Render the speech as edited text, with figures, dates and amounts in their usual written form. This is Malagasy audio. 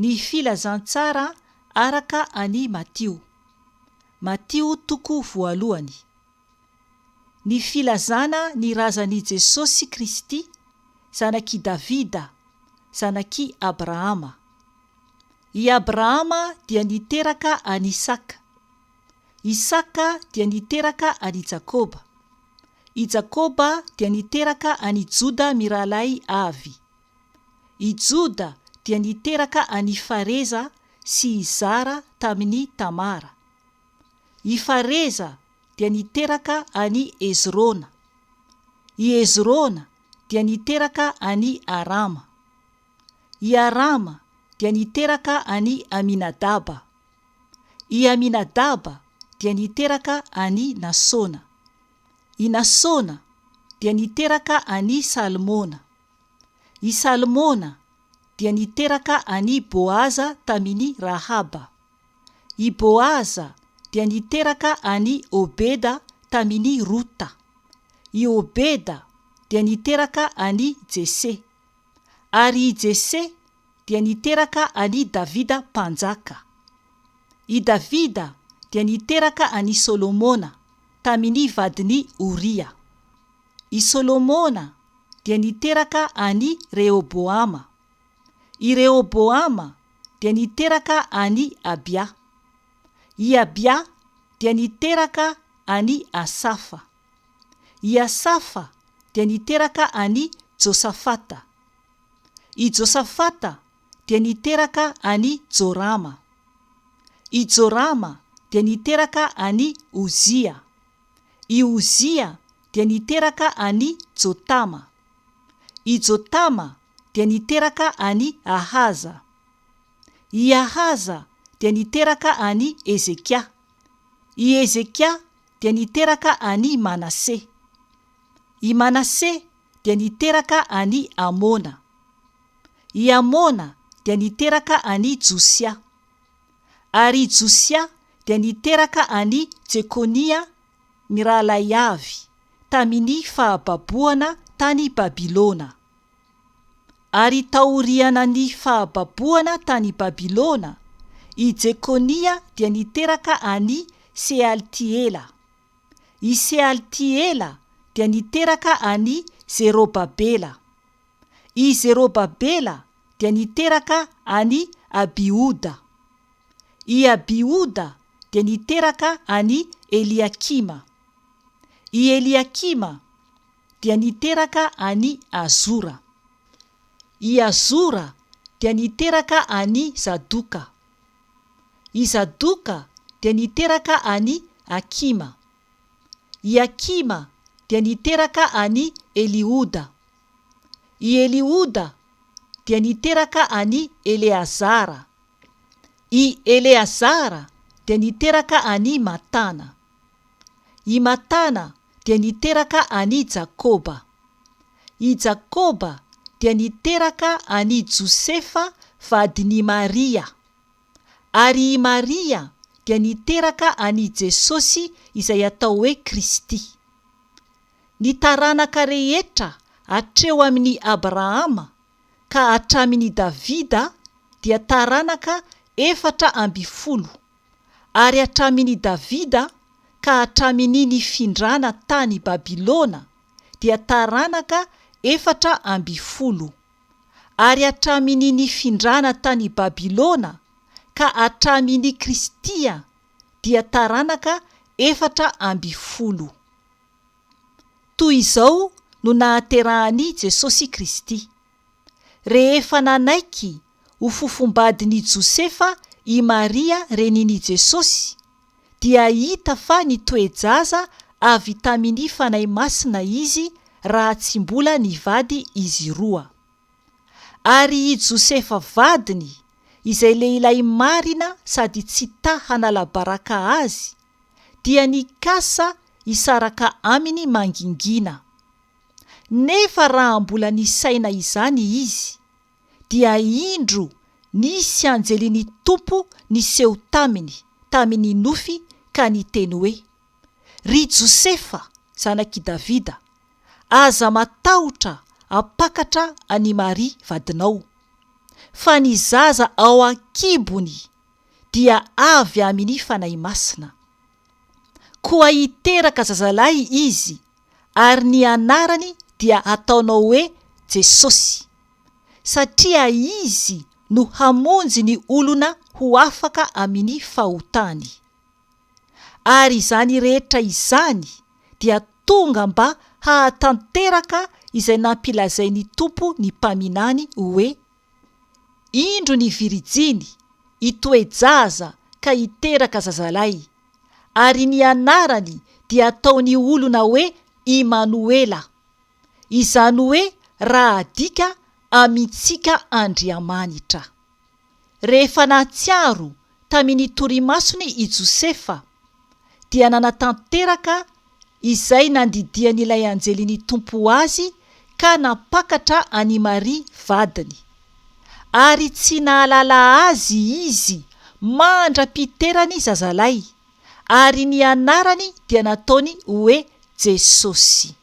Ny filazantsara araka any Matio. Matio toko voalohany. Ny filazana ny razan'i Jesosy Kristy, zanaky Davida, zanaky Abrahama. I Abrahama dia niteraka any Isaka. Isaka dia niteraka any Jakoba. I Jakoba dia niteraka any Joda miralay avy. I Joda dia niteraka any Fareza sy Zara tamin'ny Tamara. I Fareza dia niteraka any Ezrona. I Ezrona dia niteraka any Arama. I Arama dia niteraka any Aminadaba. I Aminadaba dia niteraka any Nasona. I Nasona dia niteraka any Salmona. I Salmona dia niteraka any Boaza tamin'ny Rahaba. I Boaza dia niteraka any Obeda tamin'ny Ruta. I Obeda dia niteraka any Jese. Ary i Jese dia niteraka any Davida mpanjaka. I Davida dia niteraka any Solomona tamin'ny vadiny Uria. I Solomona dia niteraka any Rehoboama. I Rehoboama dia niteraka any Abia. I Abia dia niteraka any Asafa. I Asafa dia niteraka any Josafata. I Josafata dia niteraka any Jorama. I Jorama dia niteraka any Uzia. I Uzia dia niteraka any Jotama. I Jotama dia niteraka any Ahaza. I Ahaza dia niteraka any Ezekia. I Ezekia dia niteraka any Manase. I Manase dia niteraka any Amona. I Amona dia niteraka any Josia. Ary Josia dia niteraka any Jekonia miralay avy tamin'ny fahababoana tany Babilona. Ary taoriana ny fahababoana tany Babilona, i Jekonia dia niteraka any Sealtiela. I Sealtiela dia niteraka any Zerobabela. I Zerobabela dia niteraka any Abiuda. I Abiuda dia niteraka any Eliakima. I Eliakima dia niteraka any Azura. I Azura dia niteraka any Zaduka. I Zaduka dia niteraka any Akima. I Akima dia niteraka any Eliuda. I Eliuda dia niteraka any Eleazara. I Eleazara dia niteraka any Matana. I Matana dia niteraka any Jakoba. I Jakoba dia niteraka any Josefa vadiny Maria. Ary i Maria dia niteraka any Jesosy izay atao hoe Kristy. Ny taranaka rehetra hatreo amin'ny Abrahama ka hatramin'ny Davida dia taranaka 400, ary hatramin'ny Davida ka hatramin'ny nifindrana tany Babilona dia taranaka 400, ary hatramin'ny nifindrana tany Babilona ka hatramin'ny Kristia dia taranaka 400. Toy izao no nahaterahany Jesosy Kristy. Rehefa nanaiky ho fofombadin'i Josefa i Maria reniny Jesosy, dia hita fa ny toe-jaza avy tamin'ny fanahy masina izy raha tsy mbola nivady izy roa. Ary i Josefa vadiny, izay lehilahy marina sady tsy ta hanala-baraka azy, dia nikasa hisaraka aminy mangingina. Nefa raha mbola nisaina izany izy, dia indro nisy anjelin'ny Tompo niseho tamin'ny nofy ka niteny hoe: "Ry Josefa, zanaky Davida, aza matahotra apakatra any Maria vadinao, fa ny zaza ao ankibony dia avy amin'ny fanahy masina. Koa hiteraka zazalahy izy, ary ny anarany dia ataonao hoe Jesosy, satria izy no hamonjy ny olona ho afaka amin'ny fahotany. Ary izany rehetra izany dia tonga mba hahatanteraka izay nampilazainy Tompo ny mpaminany hoe: indro ny virijiny hitoejaza ka hiteraka zazalahy, ary ny anarany dia ataony olona hoe Imanuela, izany hoe raha adika amintsika Andriamanitra. Rehefa natsiaro tamin'ny torimasony i Josefa, dia nanatanteraka izay nandidian'ilay anjelin'ny Tompo azy ka napakatra any Maria vadiny. Ary tsy nahalala azy izy mandra-piterany zazalahy, ary ny anarany dia nataony hoe Jesosy.